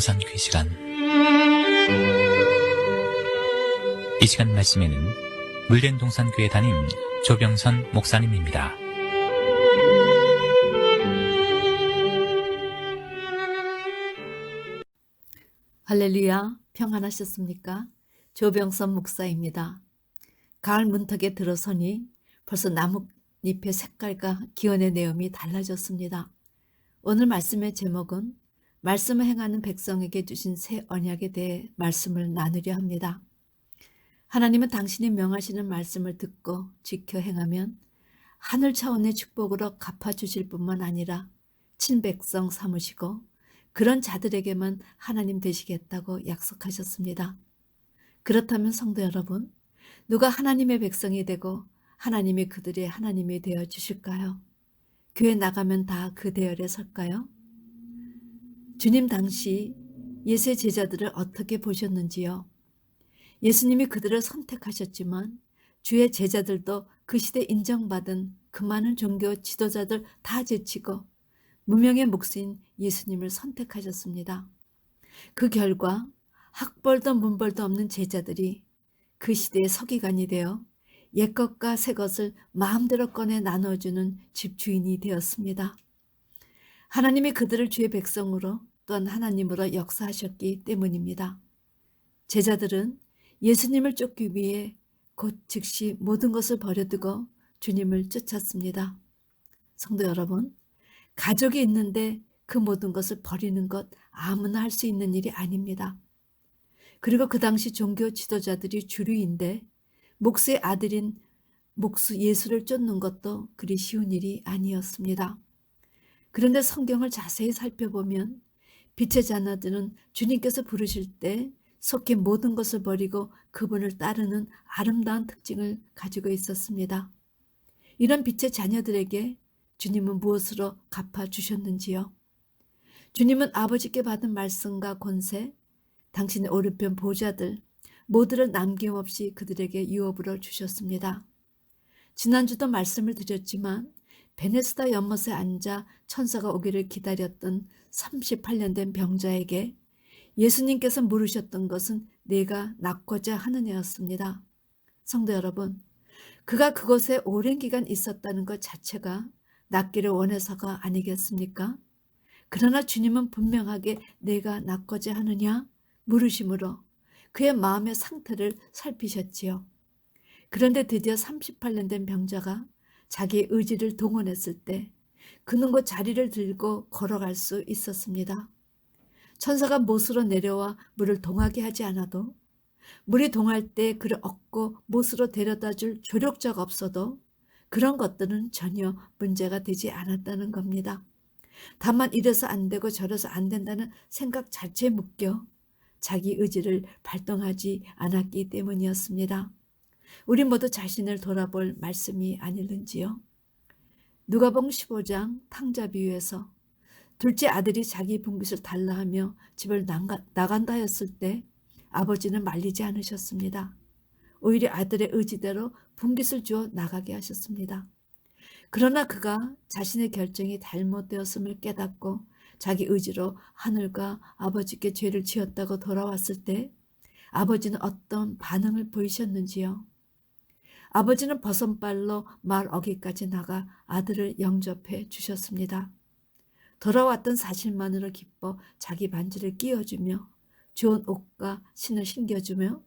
동산교회 시간. 이 시간 말씀에는 물된 동산교회 담임 조병선 목사님입니다. 할렐루야, 평안하셨습니까? 조병선 목사입니다. 가을 문턱에 들어서니 벌써 나뭇잎의 색깔과 기온의 내음이 달라졌습니다. 오늘 말씀의 제목은 말씀을 행하는 백성에게 주신 새 언약에 대해 말씀을 나누려 합니다. 하나님은 당신이 명하시는 말씀을 듣고 지켜 행하면 하늘 차원의 축복으로 갚아주실 뿐만 아니라 친백성 삼으시고 그런 자들에게만 하나님 되시겠다고 약속하셨습니다. 그렇다면 성도 여러분, 누가 하나님의 백성이 되고 하나님이 그들의 하나님이 되어 주실까요? 교회 나가면 다 그 대열에 설까요? 주님 당시 예수의 제자들을 어떻게 보셨는지요? 예수님이 그들을 선택하셨지만 주의 제자들도 그 시대 인정받은 그 많은 종교 지도자들 다 제치고 무명의 몫인 예수님을 선택하셨습니다. 그 결과 학벌도 문벌도 없는 제자들이 그 시대의 서기관이 되어 옛것과 새것을 마음대로 꺼내 나눠주는 집주인이 되었습니다. 하나님이 그들을 주의 백성으로 또한 하나님으로 역사하셨기 때문입니다. 제자들은 예수님을 쫓기 위해 곧 즉시 모든 것을 버려두고 주님을 쫓았습니다. 성도 여러분, 가족이 있는데 그 모든 것을 버리는 것 아무나 할 수 있는 일이 아닙니다. 그리고 그 당시 종교 지도자들이 주류인데 목수의 아들인 목수 예수를 쫓는 것도 그리 쉬운 일이 아니었습니다. 그런데 성경을 자세히 살펴보면 빛의 자녀들은 주님께서 부르실 때 속히 모든 것을 버리고 그분을 따르는 아름다운 특징을 가지고 있었습니다. 이런 빛의 자녀들에게 주님은 무엇으로 갚아주셨는지요? 주님은 아버지께 받은 말씀과 권세, 당신의 오른편 보좌들 모두를 남김없이 그들에게 유업으로 주셨습니다. 지난주도 말씀을 드렸지만 베네스다 연못에 앉아 천사가 오기를 기다렸던 38년 된 병자에게 예수님께서 물으셨던 것은 내가 낫고자 하느냐였습니다. 성도 여러분, 그가 그곳에 오랜 기간 있었다는 것 자체가 낫기를 원해서가 아니겠습니까? 그러나 주님은 분명하게 내가 낫고자 하느냐 물으심으로 그의 마음의 상태를 살피셨지요. 그런데 드디어 38년 된 병자가 자기의 의지를 동원했을 때 그는 곧 자리를 들고 걸어갈 수 있었습니다. 천사가 못으로 내려와 물을 동하게 하지 않아도 물이 동할 때 그를 얻고 못으로 데려다 줄 조력자가 없어도 그런 것들은 전혀 문제가 되지 않았다는 겁니다. 다만 이래서 안 되고 저래서 안 된다는 생각 자체에 묶여 자기 의지를 발동하지 않았기 때문이었습니다. 우리 모두 자신을 돌아볼 말씀이 아닐는지요. 누가복음 15장 탕자 비유에서 둘째 아들이 자기 분깃을 달라 하며 집을 나간다 했을 때 아버지는 말리지 않으셨습니다. 오히려 아들의 의지대로 분깃을 주어 나가게 하셨습니다. 그러나 그가 자신의 결정이 잘못되었음을 깨닫고 자기 의지로 하늘과 아버지께 죄를 지었다고 돌아왔을 때 아버지는 어떤 반응을 보이셨는지요? 아버지는 버선발로 말 어기까지 나가 아들을 영접해 주셨습니다. 돌아왔던 사실만으로 기뻐 자기 반지를 끼워주며 좋은 옷과 신을 신겨주며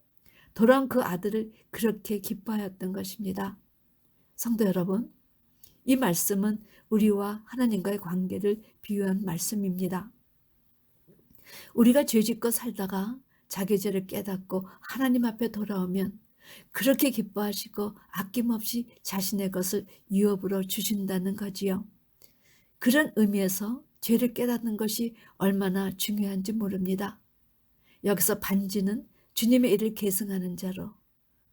돌아온 그 아들을 그렇게 기뻐하였던 것입니다. 성도 여러분, 이 말씀은 우리와 하나님과의 관계를 비유한 말씀입니다. 우리가 죄짓고 살다가 자기 죄를 깨닫고 하나님 앞에 돌아오면 그렇게 기뻐하시고 아낌없이 자신의 것을 유업으로 주신다는 거지요. 그런 의미에서 죄를 깨닫는 것이 얼마나 중요한지 모릅니다. 여기서 반지는 주님의 일을 계승하는 자로,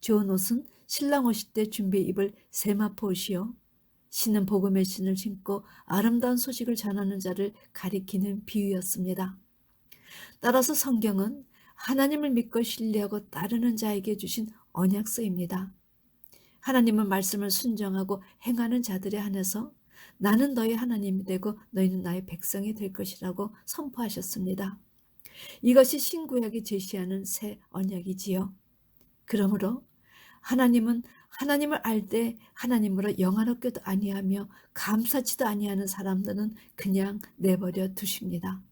좋은 옷은 신랑 오실 때 준비해 입을 세마포 옷이요, 신은 복음의 신을 신고 아름다운 소식을 전하는 자를 가리키는 비유였습니다. 따라서 성경은 하나님을 믿고 신뢰하고 따르는 자에게 주신 언약서입니다. 하나님은 말씀을 순종하고 행하는 자들에 한해서 나는 너희 하나님이 되고 너희는 나의 백성이 될 것이라고 선포하셨습니다. 이것이 신구약이 제시하는 새 언약이지요. 그러므로 하나님은 하나님을 알 때 하나님으로 영화롭게도 아니하며 감사치도 아니하는 사람들은 그냥 내버려 두십니다.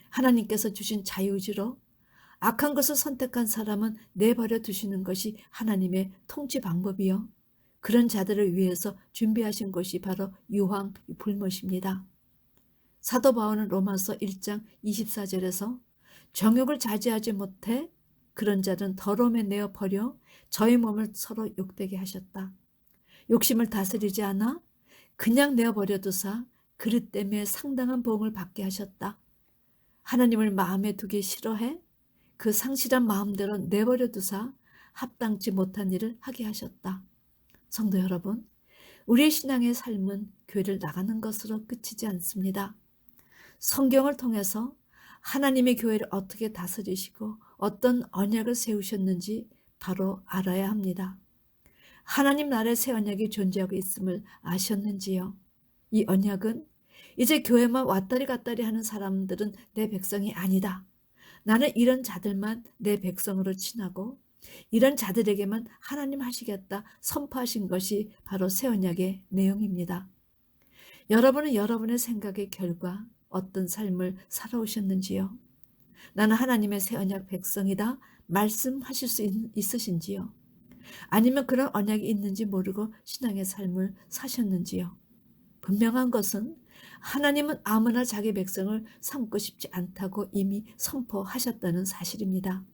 하나님께서 주신 자유의지로 악한 것을 선택한 사람은 내버려 두시는 것이 하나님의 통치 방법이요. 그런 자들을 위해서 준비하신 것이 바로 유황 불못입니다. 사도 바울은 로마서 1장 24절에서 정욕을 자제하지 못해 그런 자는 더러움에 내어 버려 저희 몸을 서로 욕되게 하셨다. 욕심을 다스리지 않아 그냥 내어버려 두사 그릇 때문에 상당한 보응을 받게 하셨다. 하나님을 마음에 두기 싫어해 그 상실한 마음대로 내버려 두사 합당치 못한 일을 하게 하셨다. 성도 여러분, 우리의 신앙의 삶은 교회를 나가는 것으로 그치지 않습니다. 성경을 통해서 하나님의 교회를 어떻게 다스리시고 어떤 언약을 세우셨는지 바로 알아야 합니다. 하나님 나라의 새 언약이 존재하고 있음을 아셨는지요? 이 언약은 이제 교회만 왔다리 갔다리 하는 사람들은 내 백성이 아니다. 나는 이런 자들만 내 백성으로 친하고 이런 자들에게만 하나님 하시겠다 선포하신 것이 바로 새 언약의 내용입니다. 여러분은 여러분의 생각의 결과 어떤 삶을 살아오셨는지요? 나는 하나님의 새 언약 백성이다 말씀하실 수 있으신지요? 아니면 그런 언약이 있는지 모르고 신앙의 삶을 사셨는지요? 분명한 것은 하나님은 아무나 자기 백성을 삼고 싶지 않다고 이미 선포하셨다는 사실입니다.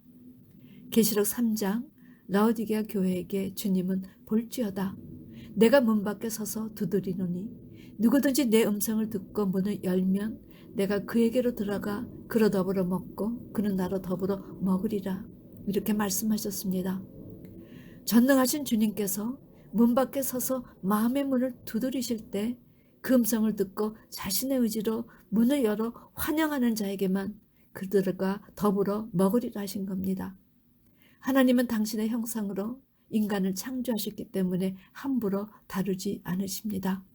계시록 3장 라오디게아 교회에게 주님은 볼지어다 내가 문 밖에 서서 두드리노니 누구든지 내 음성을 듣고 문을 열면 내가 그에게로 들어가 그로 더불어 먹고 그는 나로 더불어 먹으리라 이렇게 말씀하셨습니다. 전능하신 주님께서 문 밖에 서서 마음의 문을 두드리실 때 그 음성을 듣고 자신의 의지로 문을 열어 환영하는 자에게만 그들과 더불어 먹으리라 하신 겁니다. 하나님은 당신의 형상으로 인간을 창조하셨기 때문에 함부로 다루지 않으십니다.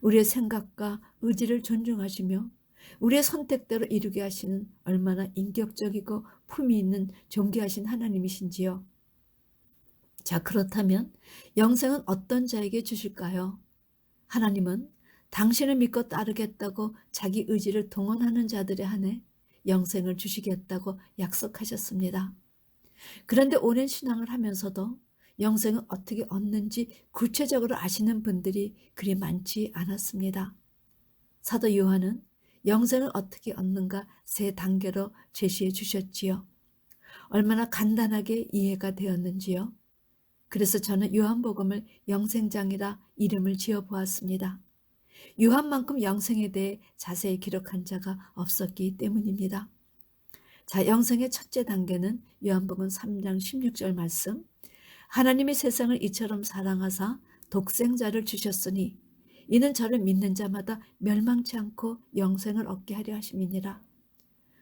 우리의 생각과 의지를 존중하시며 우리의 선택대로 이루게 하시는 얼마나 인격적이고 품위 있는 존귀하신 하나님이신지요. 자, 그렇다면 영생은 어떤 자에게 주실까요? 하나님은 당신을 믿고 따르겠다고 자기 의지를 동원하는 자들에 한해 영생을 주시겠다고 약속하셨습니다. 그런데 오랜 신앙을 하면서도 영생을 어떻게 얻는지 구체적으로 아시는 분들이 그리 많지 않았습니다. 사도 요한은 영생을 어떻게 얻는가 3단계로 제시해 주셨지요. 얼마나 간단하게 이해가 되었는지요. 그래서 저는 요한복음을 영생장이라 이름을 지어보았습니다. 요한만큼 영생에 대해 자세히 기록한 자가 없었기 때문입니다. 자, 영생의 첫째 단계는 요한복음 3장 16절 말씀. 하나님이 세상을 이처럼 사랑하사 독생자를 주셨으니 이는 저를 믿는 자마다 멸망치 않고 영생을 얻게 하려 하심이니라.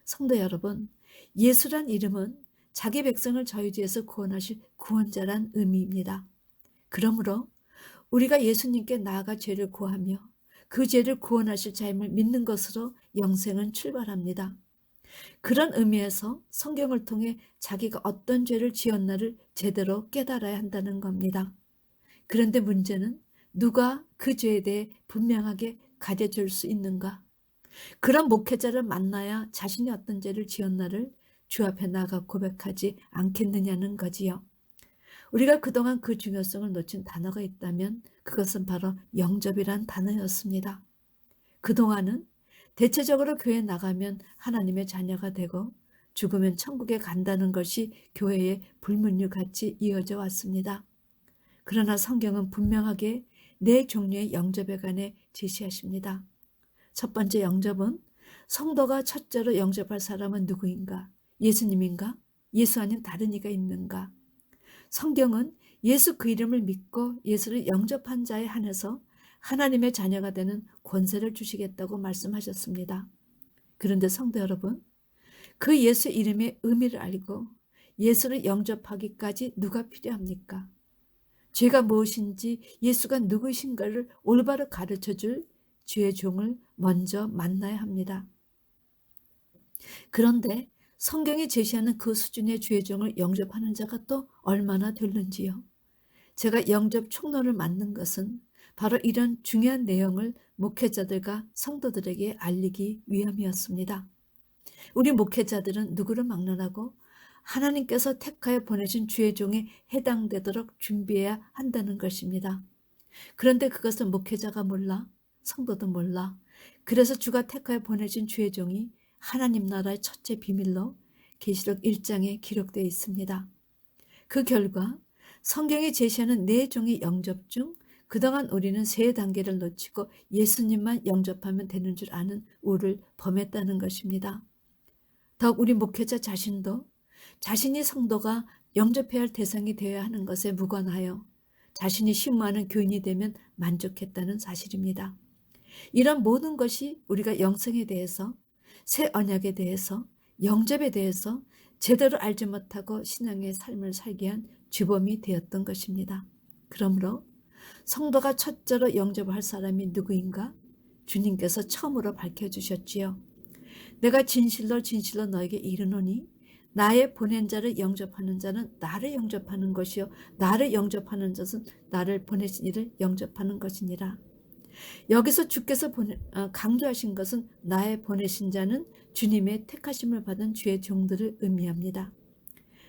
성도 여러분, 예수란 이름은 자기 백성을 저주에서 구원하실 구원자란 의미입니다. 그러므로 우리가 예수님께 나아가 죄를 구하며 그 죄를 구원하실 자임을 믿는 것으로 영생은 출발합니다. 그런 의미에서 성경을 통해 자기가 어떤 죄를 지었나를 제대로 깨달아야 한다는 겁니다. 그런데 문제는 누가 그 죄에 대해 분명하게 가르쳐줄 수 있는가? 그런 목회자를 만나야 자신이 어떤 죄를 지었나를 주 앞에 나가 고백하지 않겠느냐는 거지요. 우리가 그동안 그 중요성을 놓친 단어가 있다면 그것은 바로 영접이란 단어였습니다. 그동안은 대체적으로 교회에 나가면 하나님의 자녀가 되고 죽으면 천국에 간다는 것이 교회의 불문율같이 이어져 왔습니다. 그러나 성경은 분명하게 4종류의 영접에 관해 제시하십니다. 첫 번째 영접은 성도가 첫째로 영접할 사람은 누구인가? 예수님인가? 예수 아닌 다른 이가 있는가? 성경은 예수 그 이름을 믿고 예수를 영접한 자에 한해서 하나님의 자녀가 되는 권세를 주시겠다고 말씀하셨습니다. 그런데 성도 여러분, 그 예수 이름의 의미를 알고 예수를 영접하기까지 누가 필요합니까? 죄가 무엇인지 예수가 누구신가를 올바로 가르쳐줄 주의 종을 먼저 만나야 합니다. 그런데 성경이 제시하는 그 수준의 주의 종을 영접하는 자가 또 얼마나 될는지요. 제가 영접 총론을 만든 것은 바로 이런 중요한 내용을 목회자들과 성도들에게 알리기 위함이었습니다. 우리 목회자들은 누구를 막론하고 하나님께서 택하여 보내신 주의 종에 해당되도록 준비해야 한다는 것입니다. 그런데 그것을 목회자가 몰라, 성도도 몰라. 그래서 주가 택하여 보내신 주의 종이 하나님 나라의 첫째 비밀로 계시록 1장에 기록되어 있습니다. 그 결과 성경이 제시하는 네 종의 영접 중 그동안 우리는 세 단계를 놓치고 예수님만 영접하면 되는 줄 아는 우를 범했다는 것입니다. 더욱 우리 목회자 자신도 자신이 성도가 영접해야 할 대상이 되어야 하는 것에 무관하여 자신이 심무하는 교인이 되면 만족했다는 사실입니다. 이런 모든 것이 우리가 영성에 대해서, 새 언약에 대해서, 영접에 대해서 제대로 알지 못하고 신앙의 삶을 살게 한 주범이 되었던 것입니다. 그러므로 성도가 첫째로 영접할 사람이 누구인가? 주님께서 처음으로 밝혀주셨지요. 내가 진실로 진실로 너에게 이르노니 나의 보낸 자를 영접하는 자는 나를 영접하는 것이요 나를 영접하는 자는 나를 보내신 이를 영접하는 것이니라. 여기서 주께서 강조하신 것은 나의 보내신 자는 주님의 택하심을 받은 주의 종들을 의미합니다.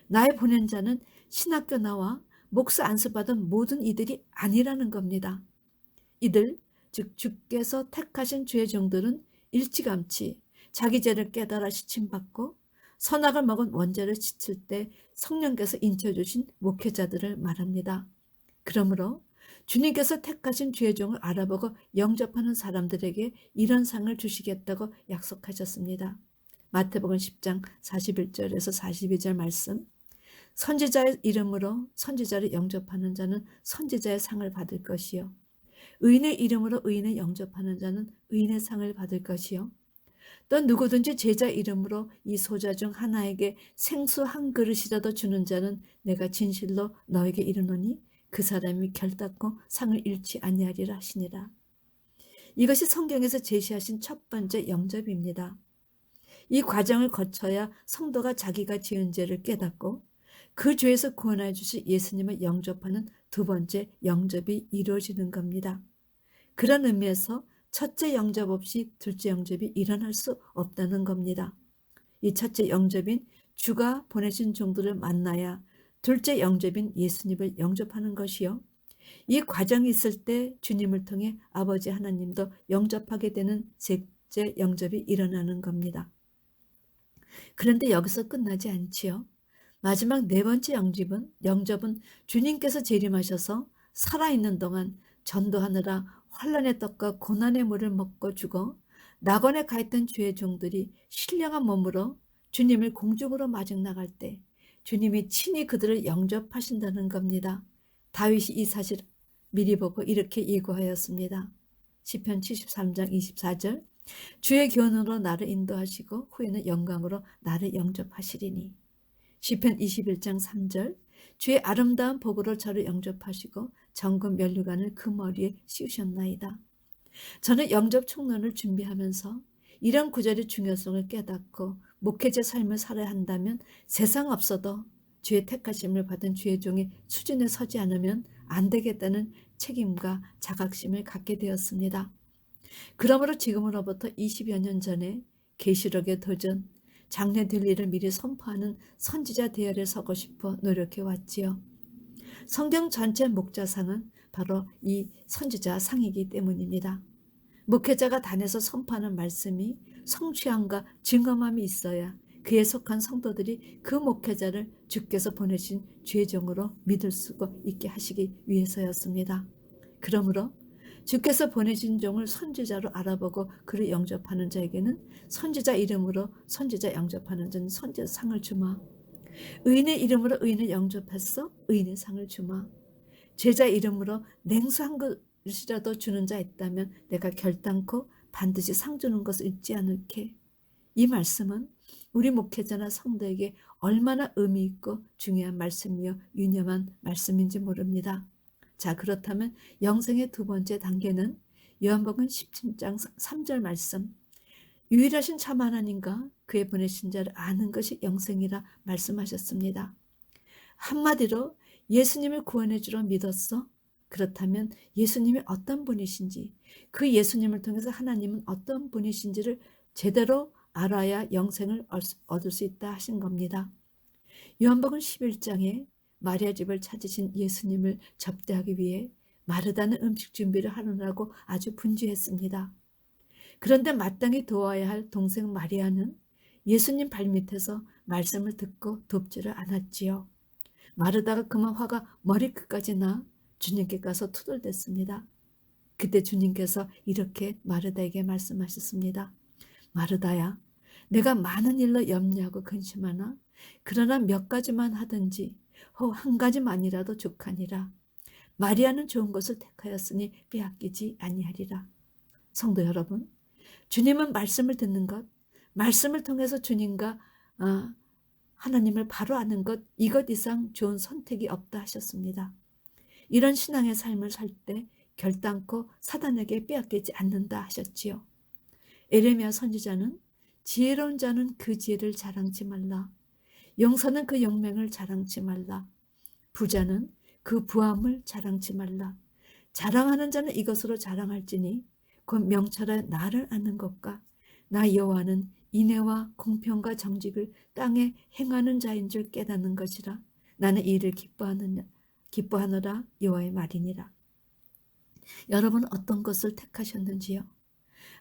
나의 보낸 자는 신학교 나와 목사 안수받은 모든 이들이 아니라는 겁니다. 이들, 즉 주께서 택하신 주의 종들은 일찌감치 자기 죄를 깨달아 시침받고 선악을 먹은 원죄를 씻을 때 성령께서 인쳐주신 목회자들을 말합니다. 그러므로 주님께서 택하신 주의 종을 알아보고 영접하는 사람들에게 이런 상을 주시겠다고 약속하셨습니다. 마태복음 10장 41절에서 42절 말씀. 선지자의 이름으로 선지자를 영접하는 자는 선지자의 상을 받을 것이요. 의인의 이름으로 의인을 영접하는 자는 의인의 상을 받을 것이요. 또 누구든지 제자 이름으로 이 소자 중 하나에게 생수 한 그릇이라도 주는 자는 내가 진실로 너에게 이르노니 그 사람이 결단코 상을 잃지 아니하리라 하시니라. 이것이 성경에서 제시하신 첫 번째 영접입니다. 이 과정을 거쳐야 성도가 자기가 지은 죄를 깨닫고 그 죄에서 구원해 주신 예수님을 영접하는 두 번째 영접이 이루어지는 겁니다. 그런 의미에서 첫째 영접 없이 둘째 영접이 일어날 수 없다는 겁니다. 이 첫째 영접인 주가 보내신 종들을 만나야 둘째 영접인 예수님을 영접하는 것이요. 이 과정이 있을 때 주님을 통해 아버지 하나님도 영접하게 되는 셋째 영접이 일어나는 겁니다. 그런데 여기서 끝나지 않지요. 마지막 네 번째 영접은 주님께서 재림하셔서 살아있는 동안 전도하느라 환난의 떡과 고난의 물을 먹고 죽어 낙원에 가 있던 주의 종들이 신령한 몸으로 주님을 공중으로 마중 나갈 때 주님이 친히 그들을 영접하신다는 겁니다. 다윗이 이 사실 미리 보고 이렇게 예고하였습니다. 시편 73장 24절. 주의 교훈으로 나를 인도하시고 후에는 영광으로 나를 영접하시리니. 시편 21장 3절. 주의 아름다운 복으로 저를 영접하시고 정금 면류관을 그 머리에 씌우셨나이다. 저는 영접 총론을 준비하면서 이런 구절의 중요성을 깨닫고 목회자 삶을 살아야 한다면 세상 없어도 주의 택하심을 받은 주의 종의 수준에 서지 않으면 안 되겠다는 책임과 자각심을 갖게 되었습니다. 그러므로 지금으로부터 20여 년 전에 계시록의 도전, 장래 될 일을 미리 선포하는 선지자 대열에 서고 싶어 노력해 왔지요. 성경 전체 목자상은 바로 이 선지자 상이기 때문입니다. 목회자가 단에서 선포하는 말씀이 성취함과 증언함이 있어야 그에 속한 성도들이 그 목회자를 주께서 보내신 주의 종으로 믿을 수 있게 하시기 위해서였습니다. 그러므로 주께서 보내신 종을 선지자로 알아보고 그를 영접하는 자에게는 선지자 이름으로 선지자 영접하는 자는 선지자 상을 주마. 의인의 이름으로 의인을 영접했어? 의인의 상을 주마. 제자 이름으로 냉수 한 그릇이라도 주는 자 있다면 내가 결단코 반드시 상 주는 것을 잊지 않을게. 이 말씀은 우리 목회자나 성도에게 얼마나 의미 있고 중요한 말씀이며 유념한 말씀인지 모릅니다. 자, 그렇다면 영생의 두 번째 단계는 요한복음 17장 3절 말씀. 유일하신 참 하나님과 그의 보내신 자를 아는 것이 영생이라 말씀하셨습니다. 한마디로 예수님을 구원해 주러 믿었어? 그렇다면 예수님이 어떤 분이신지, 그 예수님을 통해서 하나님은 어떤 분이신지를 제대로 알아야 영생을 얻을 수 있다 하신 겁니다. 요한복음 11장에 마리아 집을 찾으신 예수님을 접대하기 위해 마르다는 음식 준비를 하느라고 아주 분주했습니다. 그런데 마땅히 도와야 할 동생 마리아는 예수님 발밑에서 말씀을 듣고 돕지를 않았지요. 마르다가 그만 화가 머리끝까지 나 주님께 가서 투덜댔습니다. 그때 주님께서 이렇게 마르다에게 말씀하셨습니다. 마르다야, 내가 많은 일로 염려하고 근심하나 그러나 몇 가지만 하든지 혹 한 가지만이라도 족하니라. 마리아는 좋은 것을 택하였으니 빼앗기지 아니하리라. 성도 여러분, 주님은 말씀을 듣는 것, 말씀을 통해서 주님과 하나님을 바로 아는 것, 이것 이상 좋은 선택이 없다 하셨습니다. 이런 신앙의 삶을 살 때 결단코 사단에게 빼앗기지 않는다 하셨지요. 에레미야 선지자는 지혜로운 자는 그 지혜를 자랑치 말라. 용사는 그 용맹을 자랑치 말라. 부자는 그 부함을 자랑치 말라. 자랑하는 자는 이것으로 자랑할지니 곧 명철한 나를 아는 것과 나 여호와는 인애와 공평과 정직을 땅에 행하는 자인 줄 깨닫는 것이라. 나는 이 일을 기뻐하노라 여호와의 말이니라. 여러분은 어떤 것을 택하셨는지요?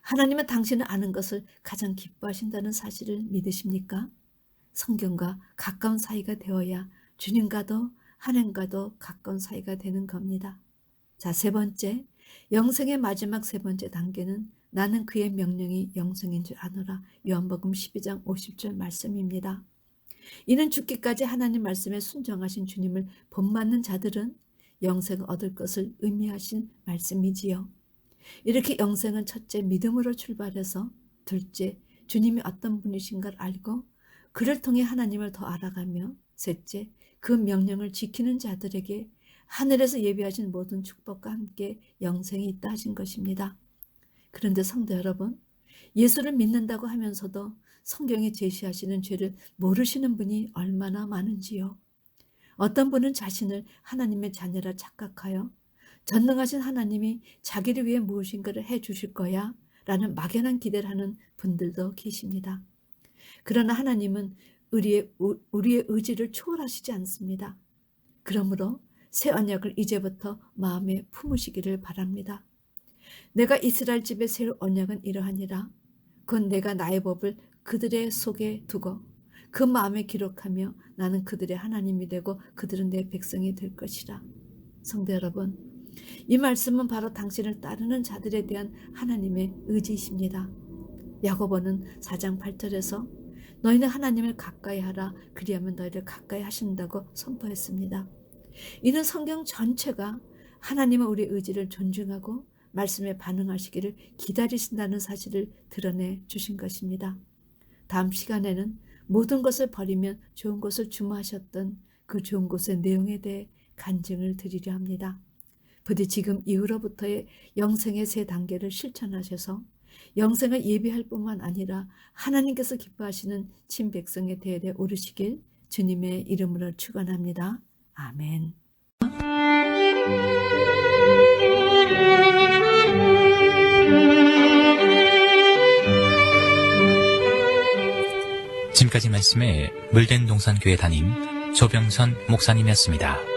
하나님은 당신을 아는 것을 가장 기뻐하신다는 사실을 믿으십니까? 성경과 가까운 사이가 되어야 주님과도 하나님과도 가까운 사이가 되는 겁니다. 자, 세 번째, 영생의 마지막 세 번째 단계는 나는 그의 명령이 영생인 줄 아노라. 요한복음 12장 50절 말씀입니다. 이는 죽기까지 하나님 말씀에 순종하신 주님을 본받는 자들은 영생을 얻을 것을 의미하신 말씀이지요. 이렇게 영생은 첫째 믿음으로 출발해서, 둘째 주님이 어떤 분이신가를 알고 그를 통해 하나님을 더 알아가며, 셋째 그 명령을 지키는 자들에게 하늘에서 예비하신 모든 축복과 함께 영생이 있다 하신 것입니다. 그런데 성도 여러분, 예수를 믿는다고 하면서도 성경이 제시하시는 죄를 모르시는 분이 얼마나 많은지요. 어떤 분은 자신을 하나님의 자녀라 착각하여 전능하신 하나님이 자기를 위해 무엇인가를 해주실 거야 라는 막연한 기대를 하는 분들도 계십니다. 그러나 하나님은 우리의 의지를 초월하시지 않습니다. 그러므로 새 언약을 이제부터 마음에 품으시기를 바랍니다. 내가 이스라엘 집에 세울 언약은 이러하니라. 그건 내가 나의 법을 그들의 속에 두고 그 마음에 기록하며 나는 그들의 하나님이 되고 그들은 내 백성이 될 것이라. 성도 여러분, 이 말씀은 바로 당신을 따르는 자들에 대한 하나님의 의지이십니다. 야고보는 4장 8절에서 너희는 하나님을 가까이 하라 그리하면 너희를 가까이 하신다고 선포했습니다. 이는 성경 전체가 하나님은 우리의 의지를 존중하고 말씀에 반응하시기를 기다리신다는 사실을 드러내 주신 것입니다. 다음 시간에는 모든 것을 버리면 좋은 것을 주무하셨던 그 좋은 것의 내용에 대해 간증을 드리려 합니다. 부디 지금 이후로부터의 영생의 세 단계를 실천하셔서 영생을 예비할 뿐만 아니라 하나님께서 기뻐하시는 친백성의 대열에 오르시길 주님의 이름으로 축원합니다. 아멘. 지금까지 말씀에 물된 동산교회 담임 조병선 목사님이었습니다.